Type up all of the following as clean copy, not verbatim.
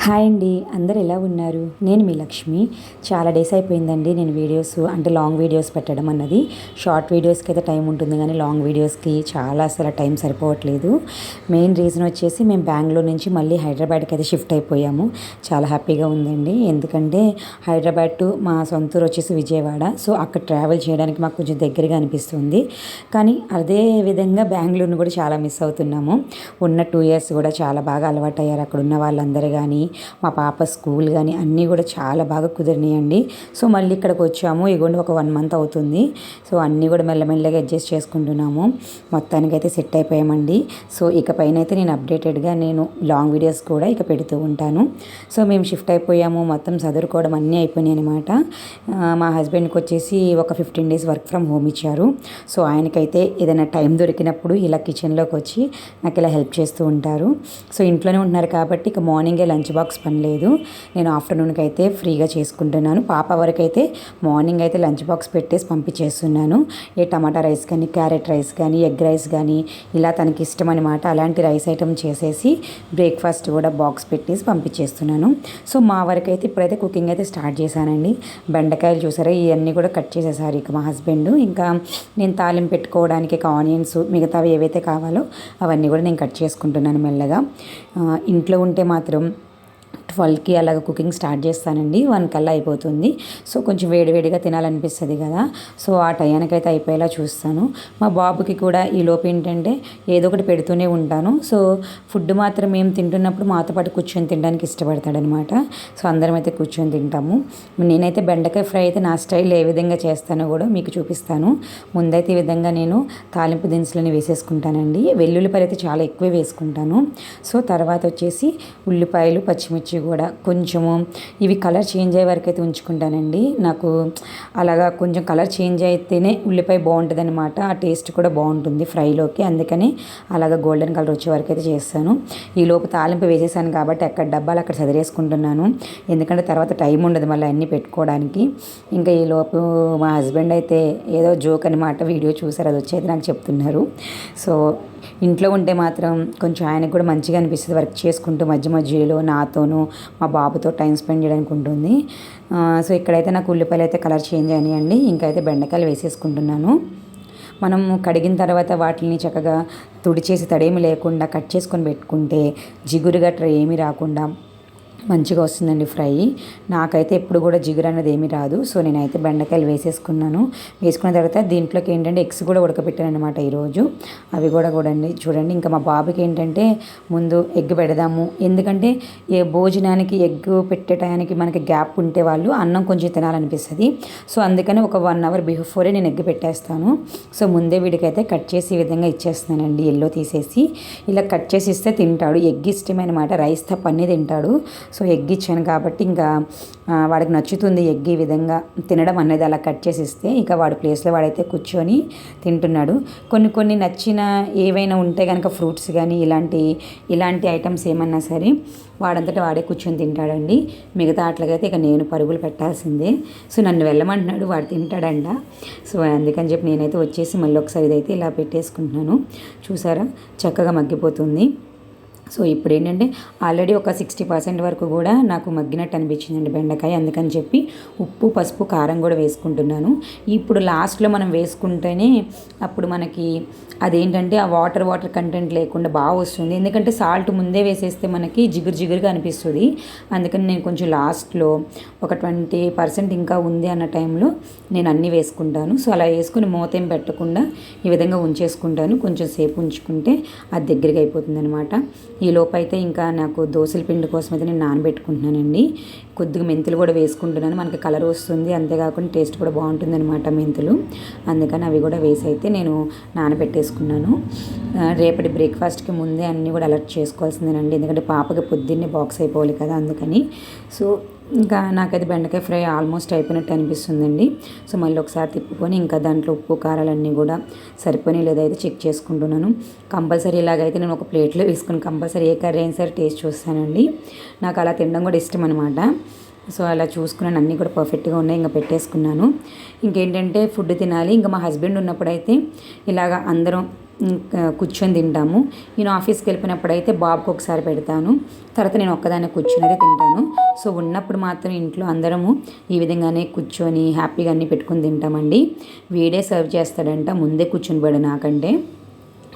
Hi అండి, అందరు ఎలా ఉన్నారు? నేను మీ లక్ష్మి. చాలా డేస్ అయిపోయిందండి నేను వీడియోస్ అంటే లాంగ్ వీడియోస్ పెట్టడం అన్నది. షార్ట్ వీడియోస్కి అయితే టైం ఉంటుంది కానీ లాంగ్ వీడియోస్కి చాలా అసలు టైం సరిపోవట్లేదు. మెయిన్ రీజన్ వచ్చేసి మేము బెంగళూరు నుంచి మళ్ళీ హైదరాబాద్కి అయితే షిఫ్ట్ అయిపోయాము. చాలా హ్యాపీగా ఉందండి. ఎందుకంటే హైదరాబాద్ టు మా సొంత ఊరు వచ్చేసి విజయవాడ. సో అక్కడ ట్రావెల్ చేయడానికి మాకు కొంచెం దగ్గరగా అనిపిస్తుంది. కానీ అదే విధంగా బెంగళూరుని కూడా చాలా మిస్ అవుతున్నాము. ఉన్న 2 ఇయర్స్ కూడా చాలా బాగా అలవాటయ్యారు అక్కడ ఉన్న వాళ్ళందరూ కానీ, మా పాప స్కూల్ కానీ అన్నీ కూడా చాలా బాగా కుదిరినాయండి. సో మళ్ళీ ఇక్కడికి వచ్చాము. ఇగోండి ఒక 1 మంత్ అవుతుంది. సో అన్నీ కూడా మెల్లమెల్లగా అడ్జస్ట్ చేసుకుంటున్నాము. మొత్తానికి అయితే సెట్ అయిపోయామండి. సో ఇకపైన అయితే నేను అప్డేటెడ్గా లాంగ్ వీడియోస్ కూడా ఇక పెడుతూ ఉంటాను. సో మేము షిఫ్ట్ అయిపోయాము. మొత్తం చదువుకోవడం అన్నీ అయిపోయినాయి అనమాట. మా హస్బెండ్కి వచ్చేసి ఒక 15 డేస్ వర్క్ ఫ్రమ్ హోమ్ ఇచ్చారు. సో ఆయనకైతే ఏదైనా టైం దొరికినప్పుడు ఇలా కిచెన్లోకి వచ్చి నాకు ఇలా హెల్ప్ చేస్తూ ఉంటారు. సో ఇంట్లోనే ఉంటున్నారు కాబట్టి ఇక మార్నింగే లంచ్ బాక్స్ పని లేదు. నేను ఆఫ్టర్నూన్కి అయితే ఫ్రీగా చేసుకుంటున్నాను. పాప వరకు అయితే మార్నింగ్ అయితే లంచ్ బాక్స్ పెట్టేసి పంపించేస్తున్నాను. ఏ టమాటా రైస్ కానీ, క్యారెట్ రైస్ కానీ, ఎగ్ రైస్ కానీ ఇలా తనకి ఇష్టం అనమాట. అలాంటి రైస్ ఐటమ్ చేసేసి బ్రేక్ఫాస్ట్ కూడా బాక్స్ పెట్టేసి పంపించేస్తున్నాను. సో మా వరకు అయితే ఇప్పుడైతే కుకింగ్ అయితే స్టార్ట్ చేశానండి. బెండకాయలు చూసారా, ఇవన్నీ కూడా కట్ చేసేసారు ఇక మా హస్బెండ్. ఇంకా నేను తాలింపు పెట్టుకోవడానికి ఆనియన్స్ మిగతావి ఏవైతే కావాలో అవన్నీ కూడా నేను కట్ చేసుకుంటున్నాను మెల్లగా. ఇంట్లో ఉంటే మాత్రం 12కి అలాగ కుకింగ్ స్టార్ట్ చేస్తానండి. 1 కల్లా అయిపోతుంది. సో కొంచెం వేడివేడిగా తినాలనిపిస్తుంది కదా. సో ఆ టయానికైతే అయిపోయేలా చూస్తాను. మా బాబుకి కూడా ఈ లోపు ఏంటంటే ఏదో ఒకటి పెడుతూనే ఉంటాను. సో ఫుడ్ మాత్రం మేము తింటున్నప్పుడు మాతో పాటు కూర్చొని తినడానికి ఇష్టపడతాడనమాట. సో అందరం అయితే కూర్చొని తింటాము. నేనైతే బెండకాయ ఫ్రై అయితే నా స్టైల్ ఏ విధంగా చేస్తానో కూడా మీకు చూపిస్తాను. ముందైతే ఈ విధంగా నేను తాలింపు దినుసులని వేసేసుకుంటానండి. వెల్లుల్లిపాయలు అయితే చాలా ఎక్కువ వేసుకుంటాను. సో తర్వాత వచ్చేసి ఉల్లిపాయలు, పచ్చిమిర్చి కూడా కొంచెము ఇవి కలర్ చేంజ్ అయ్యే వరకు అయితే ఉంచుకుంటానండి. నాకు అలాగా కొంచెం కలర్ చేంజ్ అయితేనే ఉల్లిపాయ బాగుంటుంది అనమాట. ఆ టేస్ట్ కూడా బాగుంటుంది ఫ్రైలోకి. అందుకని అలాగా గోల్డెన్ కలర్ వచ్చే వరకు అయితే చేస్తాను. ఈ లోపు తాలింపు వేసేసాను కాబట్టి అక్కడ డబ్బాలు అక్కడ చదివేసుకుంటున్నాను. ఎందుకంటే తర్వాత టైం ఉండదు మళ్ళీ అన్నీ పెట్టుకోవడానికి. ఇంకా ఈ లోపు మా హస్బెండ్ అయితే ఏదో జోక్ అనమాట, వీడియో చూసారు అది వచ్చేది నాకు చెప్తున్నారు. సో ఇంట్లో ఉంటే మాత్రం కొంచెం ఆయనకు కూడా మంచిగా అనిపిస్తుంది వర్క్ చేసుకుంటూ మధ్య మధ్యలో నాతోనూ మా బాబుతో టైం స్పెండ్ చేయడానికి ఉంటుంది. సో ఇక్కడైతే నాకు ఉల్లిపాయలు అయితే కలర్ చేంజ్ అయినాయండి. ఇంకా అయితే బెండకాయలు వేసేసుకుంటున్నాను. మనం కడిగిన తర్వాత వాటిని చక్కగా తుడిచేసి తడేమి లేకుండా కట్ చేసుకొని పెట్టుకుంటే జిగురుగా ఏమీ రాకుండా మంచిగా వస్తుందండి ఫ్రై. నాకైతే ఎప్పుడు కూడా జిగురు అనేది ఏమీ రాదు. సో నేనైతే బెండకాయలు వేసేసుకున్నాను. వేసుకున్న తర్వాత దీంట్లోకి ఏంటంటే ఎగ్స్ కూడా ఉడకబెట్టాను అనమాట ఈరోజు. అవి కూడా చూడండి. ఇంకా మా బాబుకి ఏంటంటే ముందు ఎగ్ పెడదాము, ఎందుకంటే ఏ భోజనానికి ఎగ్ పెట్టే టయానికి మనకి గ్యాప్ ఉంటే వాళ్ళు అన్నం కొంచెం తినాలనిపిస్తుంది. సో అందుకని ఒక 1 అవర్ బిఫోరే నేను ఎగ్ పెట్టేస్తాను. సో ముందే వీడికైతే కట్ చేసి ఈ విధంగా ఇచ్చేస్తున్నానండి. ఎల్లో తీసేసి ఇలా కట్ చేసి ఇస్తే తింటాడు. ఎగ్ ఇష్టమనమాట, రైస్ తప్ప అన్నీ తింటాడు. సో ఎగ్ ఇచ్చాను కాబట్టి ఇంకా వాడికి నచ్చుతుంది ఎగ్ ఈ విధంగా తినడం అనేది. అలా కట్ చేసి ఇస్తే ఇక వాడి ప్లేస్లో వాడైతే కూర్చొని తింటున్నాడు. కొన్ని నచ్చిన ఏవైనా ఉంటే కనుక ఫ్రూట్స్ కానీ ఇలాంటి ఐటమ్స్ ఏమన్నా సరే వాడంతటా వాడే కూర్చొని తింటాడండి. మిగతా అట్లకైతే ఇక నేను పరుగులు పెట్టాల్సిందే. సో నన్ను వెళ్ళమంటున్నాడు, వాడు తింటాడంట. సో అందుకని చెప్పి నేనైతే వచ్చేసి మళ్ళీ ఒకసారి ఇదైతే ఇలా పెట్టేసుకుంటున్నాను. చూసారా చక్కగా మగ్గిపోతుంది. సో ఇప్పుడు ఏంటంటే ఆల్రెడీ ఒక 60% వరకు కూడా నాకు మగ్గినట్టు అనిపించిందండి బెండకాయ. అందుకని చెప్పి ఉప్పు, పసుపు, కారం కూడా వేసుకుంటున్నాను. ఇప్పుడు లాస్ట్లో మనం వేసుకుంటేనే అప్పుడు మనకి అదేంటంటే ఆ వాటర్ కంటెంట్ లేకుండా బాగా వస్తుంది. ఎందుకంటే సాల్ట్ ముందే వేసేస్తే మనకి జిగురుగా అనిపిస్తుంది. అందుకని నేను కొంచెం లాస్ట్లో ఒక 20% ఇంకా ఉంది అన్న టైంలో నేను అన్నీ వేసుకుంటాను. సో అలా వేసుకుని మూతేం పెట్టకుండా ఈ విధంగా ఉంచేసుకుంటాను. కొంచెం సేపు ఉంచుకుంటే అది దగ్గరగా అయిపోతుంది అనమాట. ఈ లోపు అయితే ఇంకా నాకు దోసల పిండి కోసం అయితే నేను నానబెట్టుకుంటున్నానండి. కొద్దిగా మెంతులు కూడా వేసుకుంటున్నాను, మనకి కలర్ వస్తుంది, అంతేకాకుండా టేస్ట్ కూడా బాగుంటుంది అనమాట మెంతులు. అందుకని అవి కూడా వేసి అయితే నేను నానబెట్టేసుకున్నాను. రేపటి బ్రేక్ఫాస్ట్కి ముందే అన్నీ కూడా అలర్ట్ చేసుకోవాల్సిందేనండి. ఎందుకంటే పాపకి పొద్దున్నే బాక్స్ అయిపోవాలి కదా, అందుకని. సో ఇంకా నాకైతే బెండకాయ ఫ్రై ఆల్మోస్ట్ అయిపోయినట్టు అనిపిస్తుందండి. సో మళ్ళీ ఒకసారి తిప్పుకొని ఇంకా దాంట్లో ఉప్పు కారాలన్నీ కూడా సరిపోయినాయి లేదా అయితే చెక్ చేసుకుంటున్నాను. కంపల్సరీ ఇలాగైతే నేను ఒక ప్లేట్లో వేసుకుని కంపల్సరీ ఏ కర్రీ అయినా సరే టేస్ట్ చూస్తానండి. నాకు అలా తినడం కూడా ఇష్టం అనమాట. సో అలా చూసుకున్నాను, అన్నీ కూడా పర్ఫెక్ట్గా ఉన్నాయి, ఇంకా పెట్టేసుకున్నాను. ఇంకేంటంటే ఫుడ్ తినాలి. ఇంకా మా హస్బెండ్ ఉన్నప్పుడైతే ఇలాగ అందరం కూర్చొని తింటాము. నేను ఆఫీస్కి వెళ్ళిపోయినప్పుడైతే బాబుకి ఒకసారి పెడతాను, తర్వాత నేను ఒక్కదాన్ని కూర్చొని అయితే తింటాను. సో ఉన్నప్పుడు మాత్రం ఇంట్లో అందరము ఈ విధంగానే కూర్చొని హ్యాపీగా అన్నీ పెట్టుకొని తింటామండి. వీడే సర్వ్ చేస్తాడంట, ముందే కూర్చొని పోయాడు నాకంటే,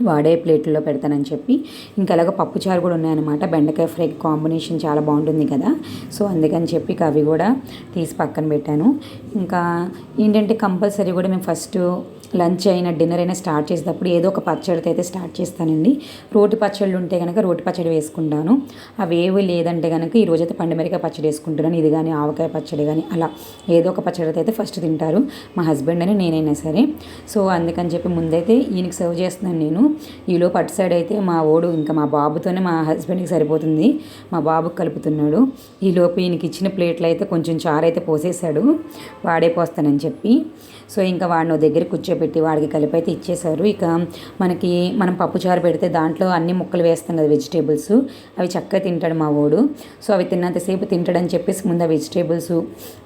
వాడే ప్లేట్లో పెడతానని చెప్పి. ఇంకా అలాగ పప్పుచారు కూడా ఉన్నాయన్నమాట. బెండకాయ ఫ్రై కాంబినేషన్ చాలా బాగుంటుంది కదా, సో అందుకని చెప్పి అవి కూడా తీసి పక్కన పెట్టాను. ఇంకా ఏంటంటే కంపల్సరీ కూడా మేము ఫస్ట్ లంచ్ అయినా డిన్నర్ అయినా స్టార్ట్ చేసేటప్పుడు ఏదో ఒక పచ్చడితో అయితే స్టార్ట్ చేస్తానండి. రోటి పచ్చళ్ళు ఉంటే కనుక రోటి పచ్చడి వేసుకుంటాను. అవి ఏవి లేదంటే కనుక ఈరోజైతే పండుమిరకాయ పచ్చడి వేసుకుంటున్నాను. ఇది కానీ ఆవకాయ పచ్చడి కానీ అలా ఏదో ఒక పచ్చడితో అయితే ఫస్ట్ తింటారు మా హస్బెండ్ అని నేనైనా సరే. సో అందుకని చెప్పి ముందైతే ఈయనకి సర్వ్ చేస్తున్నాను నేను. ఈలోపు అటు సైడ్ అయితే మా ఓడు ఇంకా మా బాబుతోనే మా హస్బెండ్కి సరిపోతుంది, మా బాబుకి కలుపుతున్నాడు. ఈలోపు ఈయనకి ఇచ్చిన ప్లేట్లు అయితే కొంచెం చారు అయితే పోసేసాడు, వాడే పోస్తానని చెప్పి. సో ఇంకా వాడిని దగ్గర కూర్చోబెట్టి వాడికి కలిపి అయితే ఇచ్చేశారు. ఇక మనం పప్పుచారు పెడితే దాంట్లో అన్ని ముక్కలు వేస్తాం కదా వెజిటేబుల్స్, అవి చక్కగా తింటాడు మా వాడు. సో అవి తిన్నంతసేపు తింటాడని చెప్పేసి ముందు ఆ వెజిటేబుల్స్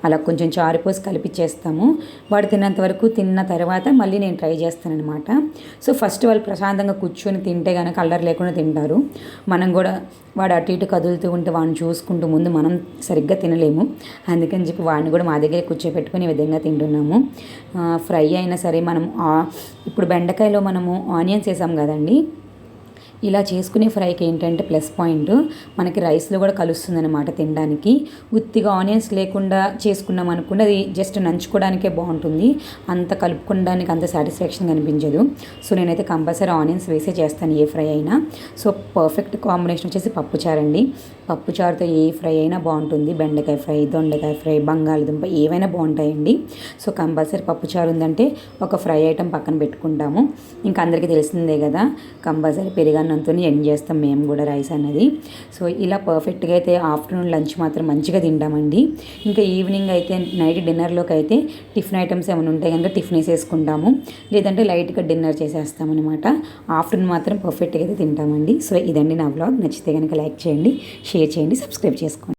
అలా కొంచెం చారు పోసి కలిపిచ్చేస్తాము. వాడు తిన్నంత వరకు తిన్న తర్వాత మళ్ళీ నేను ట్రై చేస్తానన్నమాట. సో ఫస్ట్ వాళ్ళు ప్రశాంతంగా కూర్చొని తింటే కనుక అల్లరి లేకుండా తింటారు. మనం కూడా వాడు అటు ఇటు కదులుతూ ఉంటే వాడిని చూసుకుంటూ ముందు మనం సరిగ్గా తినలేము. అందుకని చెప్పి వాడిని కూడా మా దగ్గర కూర్చోపెట్టుకుని ఈ విధంగా తింటున్నాము. ఫ్రై అయినా సరే మనం ఇప్పుడు బెండకాయలో మనము ఆనియన్స్ వేసాం కదండి, ఇలా చేసుకునే ఫ్రైకి ఏంటంటే ప్లస్ పాయింట్, మనకి రైస్లో కూడా కలుస్తుంది అనమాట తినడానికి. ఉత్తిగా ఆనియన్స్ లేకుండా చేసుకున్నాం అనుకుంటే అది జస్ట్ నంచుకోవడానికే బాగుంటుంది, అంత కలుపుకోవడానికి అంత సాటిస్ఫాక్షన్ కనిపించదు. సో నేనైతే కంపల్సరీ ఆనియన్స్ వేసే చేస్తాను ఏ ఫ్రై అయినా. సో పర్ఫెక్ట్ కాంబినేషన్ వచ్చేసి పప్పుచారు అండి. పప్పుచారుతో ఏ ఫ్రై అయినా బాగుంటుంది. బెండకాయ ఫ్రై, దొండకాయ ఫ్రై, బంగాళదుంప ఏవైనా బాగుంటాయండి. సో కంపల్సరీ పప్పుచారు ఉందంటే ఒక ఫ్రై ఐటెం పక్కన పెట్టుకుంటాము. ఇంకా అందరికీ తెలిసిందే కదా, కంపల్సరీ పెరుగన్నంతో ఎండ్ చేస్తాం మేము కూడా రైస్ అన్నది. సో ఇలా పర్ఫెక్ట్గా అయితే ఆఫ్టర్నూన్ లంచ్ మాత్రం మంచిగా తింటామండి. ఇంకా ఈవినింగ్ అయితే నైట్ డిన్నర్లోకి అయితే టిఫిన్ ఐటమ్స్ ఏమైనా ఉంటాయి కనుక టిఫిన్ వేసేసుకుంటాము, లేదంటే లైట్గా డిన్నర్ చేసేస్తామన్నమాట. ఆఫ్టర్నూన్ మాత్రం పర్ఫెక్ట్గా అయితే తింటామండి. సో ఇదండి నా వ్లాగ్. నచ్చితే కనుక లైక్ చేయండి, షేర్ చేయండి, సబ్స్క్రైబ్ చేసుకోండి.